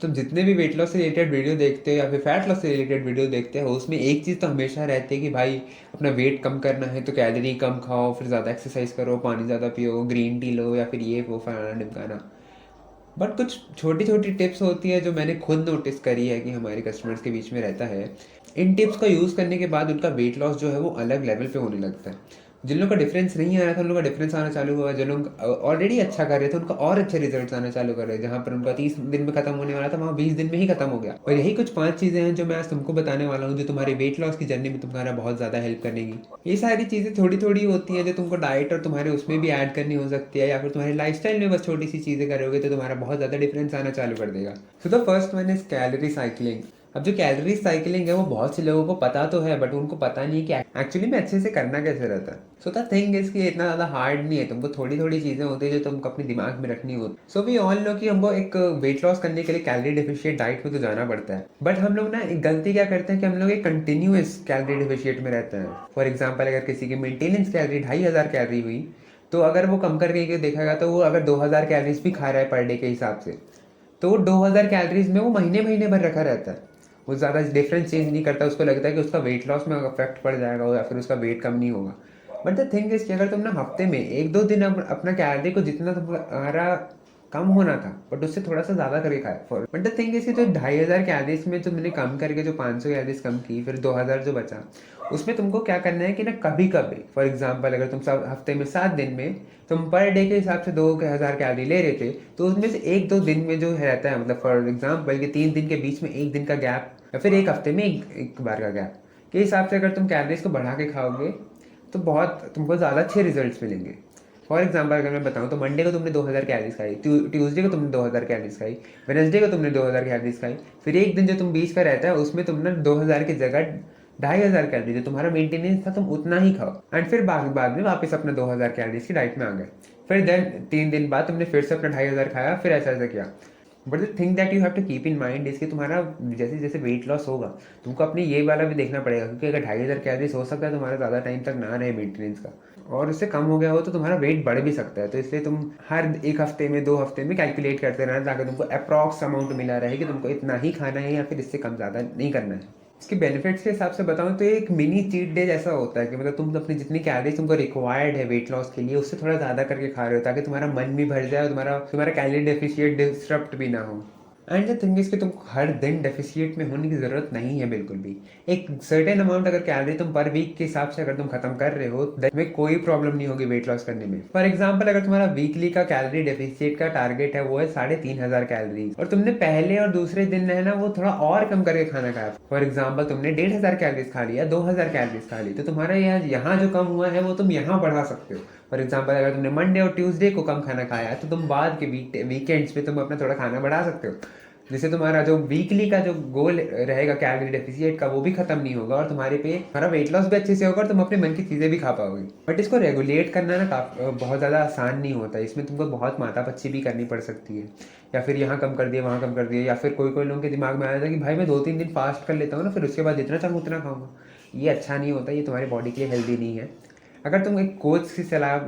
तुम जितने भी वेट लॉस से रिलेटेड वीडियो देखते हो या फिर फैट लॉस से रिलेटेड वीडियो देखते हो, उसमें एक चीज़ तो हमेशा रहती है कि भाई अपना वेट कम करना है तो कैलोरी कम खाओ, फिर ज़्यादा एक्सरसाइज करो, पानी ज़्यादा पियो, ग्रीन टी लो, या फिर ये वो फलाना ढिमकाना। बट कुछ छोटी छोटी टिप्स होती है जो मैंने खुद नोटिस करी है कि हमारे कस्टमर्स के बीच में रहता है। इन टिप्स का यूज़ करने के बाद उनका वेट लॉस जो है वो अलग लेवल पे होने लगता है। जिन लोगों का डिफरेंस नहीं आ रहा था उन लोगों का डिफरेंस आना चालू हुआ, जो लोग ऑलरेडी अच्छा कर रहे थे उनका और अच्छे रिजल्ट्स आना चालू कर रहे, जहाँ पर उनका 30 दिन में खत्म होने वाला था वहाँ 20 दिन में ही खत्म हो गया। और यही कुछ 5 चीज़ें हैं जो मैं आज तुमको बताने वाला हूँ, जो तुम्हारे वेट लॉस की जर्नी में तुम्हारा बहुत ज़्यादा हेल्प करेगी। ये सारी चीज़ें थोड़ी थोड़ी होती हैं जो तुमको डाइट और तुम्हारे उसमें भी ऐड करनी हो सकती है, या फिर तुम्हारे लाइफस्टाइल में बस छोटी सी चीज़ें करोगे तो तुम्हारा बहुत ज़्यादा डिफरेंस आना चालू कर देगा। So the first one is calorie cycling. अब जो कैलोरी साइकिलिंग है वो बहुत से लोगों को पता तो है, बट उनको पता नहीं है कि एक्चुअली में अच्छे से करना कैसे रहता है। सो द थिंग इज कि इतना ज़्यादा हार्ड नहीं है, तुमको थोड़ी थोड़ी चीज़ें होती है जो तुमको अपने दिमाग में रखनी होती है। सो वी ऑल नो कि हमको एक वेट लॉस करने के लिए कैलोरी डेफिशिएंट डाइट में तो जाना पड़ता है, बट हम लोग ना एक गलती क्या करते हैं कि हम लोग एक कंटिन्यूस कैलोरी डेफिशिएंट में रहते हैं। फॉर एग्जाम्पल, अगर किसी की मेंटेनेंस कैलोरी 2500 कैलोरी हुई, तो अगर वो कम करके देखेगा तो वो अगर 2000 कैलोरीज भी खा रहा है पर डे के हिसाब से, तो वो 2000 कैलोरीज में वो महीने महीने भर रखा रहता है। वो ज़्यादा डिफरेंस चेंज नहीं करता, उसको लगता है कि उसका वेट लॉस में अफेक्ट पड़ जाएगा या फिर उसका वेट कम नहीं होगा। बट द थिंग इज कि अगर तुम ना हफ्ते में 1-2 दिन अपना कैलोरी को जितना तुम्हारा कम होना था बट उससे थोड़ा सा ज़्यादा करके खाया for, but the thing is कि जो 2500 कैलोरीज में तुमने कम करके जो 500 कैलोरीज कम की, फिर 2000 जो बचा, उसमें तुमको क्या करना है कि ना कभी कभी, फॉर एग्जाम्पल अगर तुम सब हफ्ते में 7 दिन में तुम पर डे के हिसाब से 2000 कैलोरी ले रहे थे, तो उसमें से 1-2 दिन में जो रहता है, मतलब फॉर एग्जाम्पल कि 3 दिन के बीच में 1 दिन का गैप, या फिर एक हफ्ते में एक बार का गैप के हिसाब से अगर तुम कैलोरीज को बढ़ा के खाओगे तो बहुत तुमको ज़्यादा अच्छे रिजल्ट्स मिलेंगे। फॉर एग्जाम्पल अगर मैं बताऊँ तो मंडे को तुमने 2000 कैलोरीज खाई, ट्यूसडे को तुमने 2000 कैलोरीज खाई, वेडनेसडे को तुमने 2000 कैलोरीज खाई, फिर एक दिन जो तुम बीच का रहता है उसमें तुमने 2000 की जगह 2500 कैलोरी, जो तुम्हारा मेंटेनेंस था तुम उतना ही खाओ, एंड फिर बाद में वापस अपना 2000 कैलोरीज की डाइट में आ गए। फिर देन 3 दिन बाद तुमने फिर से अपना 2500 खाया, फिर ऐसा ऐसा किया। But the thing that you have to keep in mind इसके तुम्हारा जैसे जैसे वेट लॉस होगा तुमको अपने ये वाला भी देखना पड़ेगा, क्योंकि अगर 2500 कैलोरीज हो सकता है तुम्हारा ज़्यादा टाइम तक ना रहे मेंटेनेंस का, और उससे कम हो गया हो तो तुम्हारा वेट बढ़ भी सकता है। तो इसलिए तुम हर एक हफ्ते में 2 हफ्ते में कैलकुलेट करते रहना, ताकि तुमको अप्रॉक्स अमाउंट मिला रहे कि तुमको इतना ही खाना है या फिर इससे कम ज़्यादा नहीं करना है। इसके बेनिफिट्स के हिसाब से बताऊं तो एक मिनी चीट डे जैसा होता है कि मतलब तुम अपनी जितनी कैलोरीज तुमको रिक्वायर्ड है वेट लॉस के लिए उससे थोड़ा ज़्यादा करके खा रहे हो, ताकि तुम्हारा मन भी भर जाए और तुम्हारा तुम्हारा कैलोरी डेफिशिएट डिस्टर्ब भी ना हो। एंड द थिंग इज कि तुमको हर दिन डेफिशिएट में होने की ज़रूरत नहीं है बिल्कुल भी। एक सर्टेन अमाउंट अगर कैलोरी तुम पर वीक के हिसाब से अगर तुम खत्म कर रहे हो, then में कोई प्रॉब्लम नहीं होगी वेट लॉस करने में। फॉर एग्जाम्पल, अगर तुम्हारा वीकली का कैलोरी डेफिशिएट का टारगेट है वो है 3500 कैलोरी, और तुमने पहले और दूसरे दिन है ना वो थोड़ा और कम करके खाना खाया, फॉर एग्जाम्पल तुमने 1500 कैलोरीज खा लिया, 2000 कैलोरीज खा ली, तो तुम्हारा यहाँ जो कम हुआ है वो तुम यहाँ बढ़ा सकते हो। फॉर एग्जाम्पल, अगर तुमने मंडे और ट्यूसडे को कम खाना खाया है तो तुम बाद के वीकेंड्स पे तुम अपना थोड़ा खाना बढ़ा सकते हो, जिससे तुम्हारा जो वीकली का जो गोल रहेगा कैलोरी डेफिशिएट का वो भी खत्म नहीं होगा, और तुम्हारे पे तुम्हारा वेट लॉस भी अच्छे से होगा और तुम अपने मन की चीज़ें भी खा पाओगे। बट इसको रेगुलेट करना ना बहुत ज़्यादा आसान नहीं होता, इसमें तुमको बहुत माथापच्ची भी करनी पड़ सकती है, या फिर यहाँ कम कर दिया वहाँ कम कर दिया, या फिर कोई कोई लोगों के दिमाग में आया था कि भाई मैं 2-3 दिन फास्ट कर लेता हूँ ना, फिर उसके बाद जितना चाहूँ उतना खाऊंगा। ये अच्छा नहीं होता, ये तुम्हारी बॉडी के लिए हेल्दी नहीं है। अगर तुम एक कोच की सलाह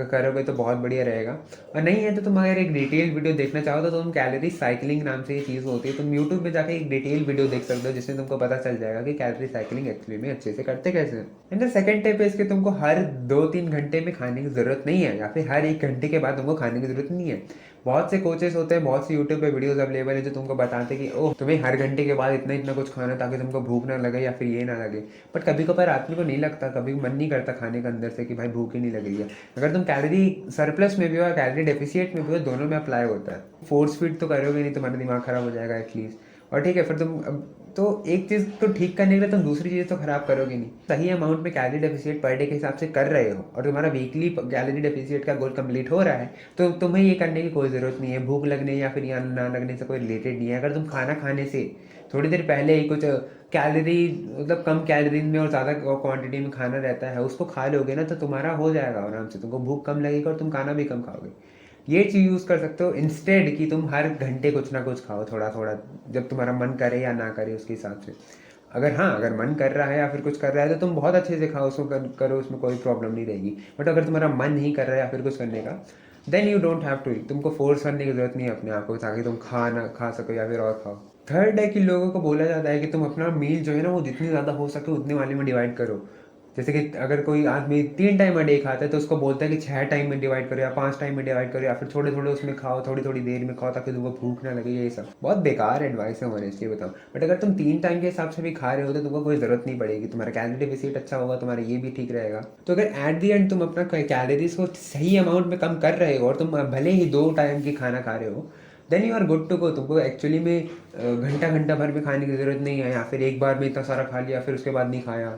करोगे तो बहुत बढ़िया रहेगा, और नहीं है तो तुम अगर एक डिटेल वीडियो देखना चाहो तो तुम कैलोरी साइकिलिंग नाम से ये चीज़ होती है, तुम यूट्यूब में जाकर एक डिटेल वीडियो देख सकते हो जिसमें तुमको पता चल जाएगा कि कैलोरी साइकिलिंग एक्चुअली में अच्छे से करते कैसे हैं। एंड द सेकंड टिप है इसके, तुमको हर 2-3 घंटे में खाने की ज़रूरत नहीं है, या फिर हर 1 घंटे के बाद तुमको खाने की ज़रूरत नहीं है। बहुत से कोचेस होते हैं, बहुत सी यूट्यूब पे वीडियोस अवेलेबल है जो तुमको बताते हैं कि ओह तुम्हें हर घंटे के बाद इतना इतना कुछ खाना ताकि तुमको भूख ना लगे या फिर ये ना लगे। बट कभी कभार आदमी को नहीं लगता, कभी मन नहीं करता खाने का अंदर से कि भाई भूख ही नहीं लग रही है। अगर तुम कैलोरी सरप्लस में भी हो, कैलोरी डेफिशिएट में भी हो, दोनों में अप्लाई होता है। फोर्स फीड तो करोगे नहीं, तुम्हारा दिमाग खराब हो जाएगा एटलीस्ट। और ठीक है, फिर तुम तो एक चीज़ तो ठीक करने के लिए तुम दूसरी चीज़ तो खराब करोगे नहीं। सही अमाउंट में कैलोरी डेफिशिएट पर डे के हिसाब से कर रहे हो और तुम्हारा वीकली कैलोरी डेफिशिएट का गोल कंप्लीट हो रहा है, तो तुम्हें ये करने की कोई ज़रूरत नहीं है। भूख लगने या फिर या ना लगने से कोई रिलेटेड नहीं है। अगर तुम खाना खाने से थोड़ी देर पहले ही कुछ कैलोरी, मतलब कम कैलोरी में और ज़्यादा क्वांटिटी में खाना रहता है, उसको खा लोगे ना तो तुम्हारा हो जाएगा आराम से, तुमको भूख कम लगेगी और तुम खाना भी कम खाओगे। ये चीज़ यूज़ कर सकते हो इंस्टेड कि तुम हर घंटे कुछ ना कुछ खाओ थोड़ा थोड़ा, जब तुम्हारा मन करे या ना करे उसके हिसाब से। अगर हाँ, अगर मन कर रहा है या फिर कुछ कर रहा है तो तुम बहुत अच्छे से खाओ, उसको करो, उसमें कोई प्रॉब्लम नहीं रहेगी। बट अगर तुम्हारा मन नहीं कर रहा है या फिर कुछ करने का, then you don't have to, तुमको फोर्स करने की ज़रूरत नहीं है अपने आप को ताकि तुम खा सको या फिर और खाओ। थर्ड है कि लोगों को बोला जाता है कि तुम अपना मील जो है ना वो जितनी ज़्यादा हो सके उतने वाले में डिवाइड करो। जैसे कि अगर कोई आदमी 3 टाइम अ डे खाता है तो उसको बोलता है कि 6 टाइम में डिवाइड करो या 5 टाइम में डिवाइड करो या फिर थोड़े-थोड़े उसमें खाओ, थोड़ी-थोड़ी देर में खाओ ताकि तुमको भूख ना लगे, ये सब। बहुत बेकार एडवाइस है ऑनेस्टली बताऊँ। बट अगर तुम 3 टाइम के हिसाब से भी खा रहे हो तो तुमको कोई ज़रूरत नहीं पड़ेगी, तुम्हारा कैलोरी डेफिसिट अच्छा होगा, तुम्हारा ये भी ठीक रहेगा। तो अगर एट द एंड तुम अपना कैलोरीज़ को सही अमाउंट में कम कर रहे हो और तुम भले ही 2 टाइम की खाना खा रहे हो, then you are good to go. तुमको एक्चुअली में घंटा भर में खाने की ज़रूरत नहीं है या फिर एक बार में इतना सारा खा लिया फिर उसके बाद नहीं खाया,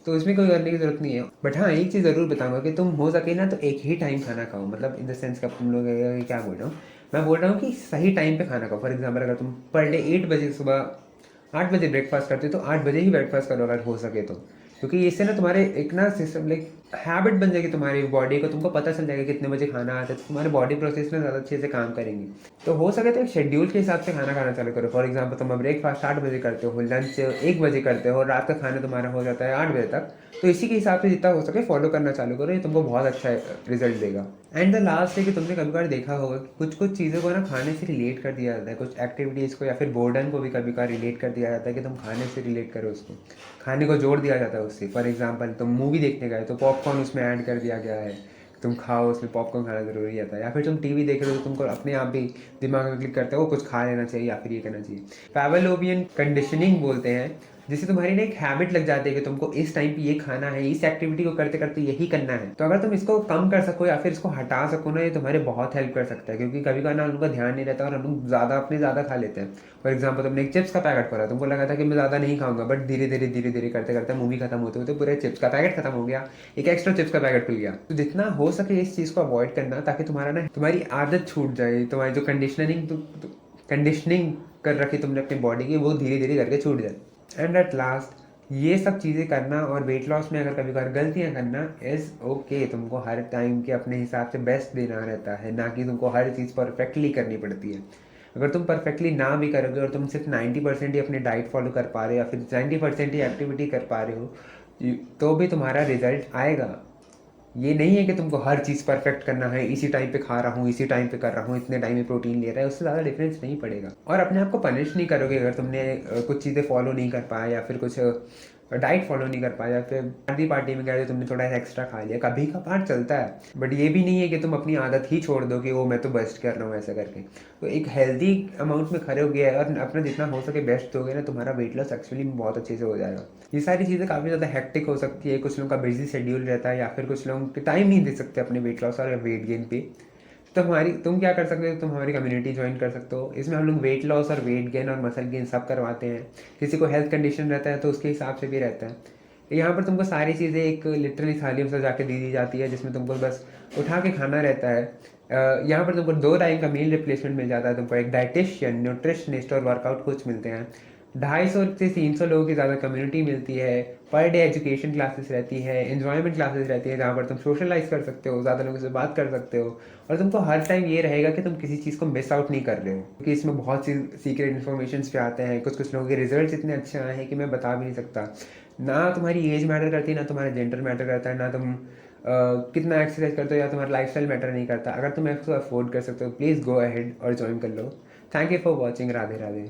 तो इसमें कोई करने की ज़रूरत नहीं है। बट हाँ, एक चीज़ ज़रूर बताऊंगा कि तुम हो सके ना तो एक ही टाइम खाना खाओ, मतलब इन द सेंस का तुम लोग क्या बोल रहा हूँ, मैं बोल रहा हूँ कि सही टाइम पे खाना खाओ। फॉर एग्जाम्पल अगर तुम पर डे 8 बजे सुबह 8 बजे ब्रेकफास्ट करते हो तो 8 बजे ही ब्रेकफास्ट करो अगर हो सके तो, क्योंकि इससे ना तुम्हारे एक ना सिस्टम लाइक हैबिट बन जाएगी तुम्हारी बॉडी को, तुमको पता चल जाएगा कितने बजे खाना आता है, तो तुम्हारे बॉडी प्रोसेस में ज़्यादा अच्छे से काम करेंगे। तो हो सके तो एक शेड्यूल के हिसाब से खाना खाना चालू करो। फॉर एग्जाम्पल तुम ब्रेकफास्ट 8 बजे करते हो, लंच 1 बजे करते हो और रात का खाना तुम्हारा हो जाता है 8 बजे तक, तो इसी के हिसाब से जितना हो सके फॉलो करना चालू करो, ये तुमको बहुत अच्छा रिजल्ट देगा। एंड द लास्ट है कि तुमने कभी कभार देखा होगा कि कुछ कुछ चीज़ों को ना खाने से रिलेट कर दिया जाता है, कुछ एक्टिविटीज़ को या फिर बोर्डन को भी कभी कभार रिलेट कर दिया जाता है कि तुम खाने से रिलेट करो उसको, खाने को जोड़ दिया जाता है उससे। फॉर एग्जाम्पल तुम मूवी देखने गए तो पॉपकॉर्न उसमें ऐड कर दिया गया है, तुम खाओ, उसमें पॉपकॉर्न खाना ज़रूरी रहता है। या फिर तुम टीवी देख रहे हो तो तुमको अपने आप भी दिमाग में क्लिक करते हो कुछ खा लेना चाहिए या फिर ये करना चाहिए। पैवेलोवियन कंडीशनिंग बोलते हैं, जिससे तुम्हारी ना एक हैबिट लग जाती है कि तुमको इस टाइम पे ये खाना है, इस एक्टिविटी को करते करते यही करना है। तो अगर तुम इसको कम कर सको या फिर इसको हटा सको ना, ये तुम्हारे बहुत हेल्प कर सकता है, क्योंकि कभी कभी ना उनका ध्यान नहीं रहता और हम लोग ज़्यादा खा लेते हैं। फॉर एग्जाम्पल तुमने एक चिप्स का पैकेट खोला, तुमको लगा था कि मैं ज़्यादा नहीं खाऊंगा, बट धीरे धीरे करते करते मूवी खत्म होते होते पूरे चिप्स का पैकेट खत्म हो गया, एक एक्स्ट्रा चिप्स का पैकेट खुल गया। तो जितना हो सके इस चीज़ को अवॉइड करना, ताकि तुम्हारा ना तुम्हारी आदत छूट जाए, तुम्हारी जो कंडीशनिंग कर रखी तुमने अपनी बॉडी की वो धीरे धीरे करके छूट जाए। एंड एट लास्ट, ये सब चीज़ें करना और वेट लॉस में अगर कभी कभार गलतियाँ करना इज़ ओके। तुमको हर टाइम के अपने हिसाब से बेस्ट देना रहता है, ना कि तुमको हर चीज़ परफेक्टली करनी पड़ती है। अगर तुम परफेक्टली ना भी करोगे और तुम सिर्फ 90% ही अपनी डाइट फॉलो कर पा रहे हो या फिर 90% ही एक्टिविटी कर पा रहे हो, तो भी तुम्हारा रिजल्ट आएगा। ये नहीं है कि तुमको हर चीज़ परफेक्ट करना है, इसी टाइम पे खा रहा हूँ, इसी टाइम पे कर रहा हूँ, इतने टाइम में प्रोटीन ले रहा है, उससे ज़्यादा डिफरेंस नहीं पड़ेगा। और अपने आप को पनिश नहीं करोगे अगर तुमने कुछ चीज़ें फॉलो नहीं कर पाया या फिर कुछ डाइट फॉलो नहीं कर पाया, फिर शादी पार्टी में गए तो तुमने थोड़ा एक्स्ट्रा खा लिया, कभी कभार चलता है। बट ये भी नहीं है कि तुम अपनी आदत ही छोड़ दो कि वो मैं तो बेस्ट कर रहा हूँ ऐसा करके। तो एक हेल्दी अमाउंट में खड़े हो गया और अपना जितना हो सके बेस्ट दोगे ना, तुम्हारा वेट लॉस एक्चुअली बहुत अच्छे से हो जाएगा। ये सारी चीज़ें काफ़ी ज़्यादा हेक्टिक हो सकती है, कुछ लोगों का बिजी शेड्यूल रहता है या फिर कुछ लोग टाइम नहीं दे सकते अपने वेट लॉस और वेट गेन पे। तो तुम क्या कर सकते हो, तुम हमारी कम्युनिटी ज्वाइन कर सकते हो। इसमें हम लोग वेट लॉस और वेट गेन और मसल गेन सब करवाते हैं। किसी को हेल्थ कंडीशन रहता है तो उसके हिसाब से भी रहता है। यहाँ पर तुमको सारी चीज़ें एक लिटरली थाली में सजा के दी जाती है, जिसमें तुमको बस उठा के खाना रहता है। यहाँ पर तुमको 2 टाइम का मील रिप्लेसमेंट मिल जाता है, तुमको एक डाइटिशियन, न्यूट्रिशनिस्ट और वर्कआउट कोच मिलते हैं। 250 से 300 लोगों की ज़्यादा कम्युनिटी मिलती है। पर डे एजुकेशन क्लासेस रहती है, एन्जॉयमेंट क्लासेस रहती है, जहाँ पर तुम सोशलाइज कर सकते हो, ज़्यादा लोगों से बात कर सकते हो। और तुमको हर टाइम ये रहेगा कि तुम किसी चीज़ को मिस आउट नहीं कर रहे हो, क्योंकि इसमें बहुत सी सीक्रेट इन्फॉर्मेशन पे आते हैं। कुछ लोगों के रिजल्ट इतने अच्छे आए हैं कि मैं बता भी नहीं सकता। ना तुम्हारी एज मैटर करती है, ना तुम्हारा जेंडर मैटर करता है, ना तुम कितना एक्सरसाइज करते हो या तुम्हारा लाइफस्टाइल मैटर नहीं करता। अगर तुम इसको अफोर्ड कर सकते हो, प्लीज़ गो अहेड और ज्वाइन कर लो। Thank you for watching. Radhe Radhe.